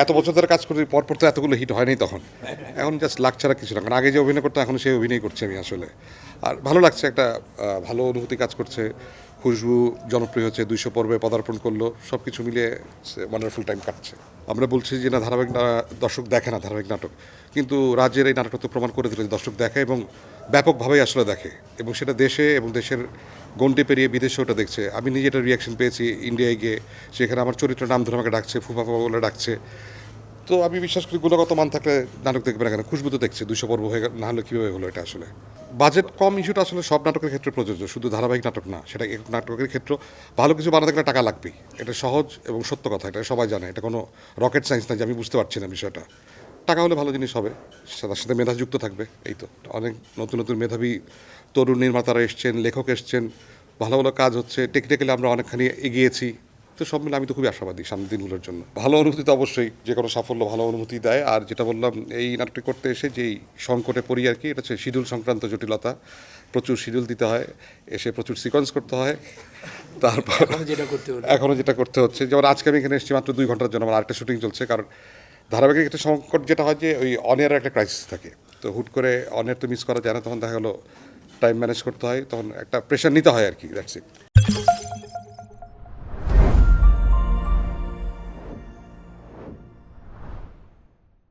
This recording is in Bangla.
এত বছর ধরে কাজ করি, পরপর তো এতগুলো হিট হয়নি তখন। এখন জাস্ট লাক ছাড়া কিছু না, কারণ আগে যে অভিনয় করতাম এখন সেই অভিনয় করছি আমি আসলে। আর ভালো লাগছে, একটা ভালো অনুভূতি কাজ করছে। খুশবু জনপ্রিয় হচ্ছে, 200 পর্বে পদার্পণ করলো, সব কিছু মিলিয়ে ওয়ান্ডারফুল টাইম কাটছে। আমরা বলছি যে না, ধারাবাহিক দর্শক দেখে না ধারাবাহিক নাটক, কিন্তু রাজ্যের এই নাটকটা তো প্রমাণ করে দিল যে দর্শক দেখে এবং ব্যাপকভাবেই আসলে দেখে, এবং সেটা দেশে এবং দেশের গণ্ডি পেরিয়ে বিদেশে ওটা দেখছে। আমি নিজে একটা রিয়াকশন পেয়েছি ইন্ডিয়ায় গিয়ে, সেখানে আমার চরিত্র নাম ধরে আমাকে ডাকছে, ফুফা ফুফা বলে ডাকছে। তো আমি বিশ্বাস করি গুণগত মান থাকলে নাটক দেখবে না কেন? খুশবু তো দেখছে 200 পর্ব হয়ে না হলে কীভাবে হলো এটা আসলে। বাজেট কম ইস্যুটা আসলে সব নাটকের ক্ষেত্রে প্রযোজ্য, শুধু ধারাবাহিক নাটক না, সেটা একক নাটকের ক্ষেত্রে ভালো কিছু বানাতে গেলে টাকা লাগবেই। এটা সহজ এবং সত্য কথা, এটা সবাই জানে, এটা কোনো রকেট সায়েন্স না যে আমি বুঝতে পারছি না বিষয়টা। টাকা হলে ভালো জিনিস হবে, তার সাথে মেধা যুক্ত থাকবে, এই তো। অনেক নতুন নতুন মেধাবী তরুণ নির্মাতারা এসছেন, লেখক এসছেন, ভালো ভালো কাজ হচ্ছে, টেকনিক্যালি আমরা অনেকখানি এগিয়েছি। তো সব মিলে আমি তো খুবই আশাবাদী সামনের দিনগুলোর জন্য। ভালো অনুভূতি তো অবশ্যই, যে কোনো সাফল্য ভালো অনুভূতি দেয়। আর যেটা বললাম, এই নাটকটি করতে এসে যেই সংকটে পড়ি আর কি, এটা হচ্ছে শিডিউল সংক্রান্ত জটিলতা। প্রচুর শিডিউল দিতে হয়, এসে প্রচুর সিকোয়েন্স করতে হয়। তারপর এখনও যেটা করতে হচ্ছে, যেমন আজকে আমি এখানে এসেছি মাত্র 2 ঘন্টার জন্য, আমার আরেকটা শুটিং চলছে। কারণ ধারাবাহিকের একটা সংকট যেটা হয় যে ওই অনের একটা ক্রাইসিস থাকে, তো হুট করে অনের তো মিস করা যায় না, তখন দেখা গেলো টাইম ম্যানেজ করতে হয়, তখন একটা প্রেশার নিতে হয় আর কি, দ্যাটস ইট।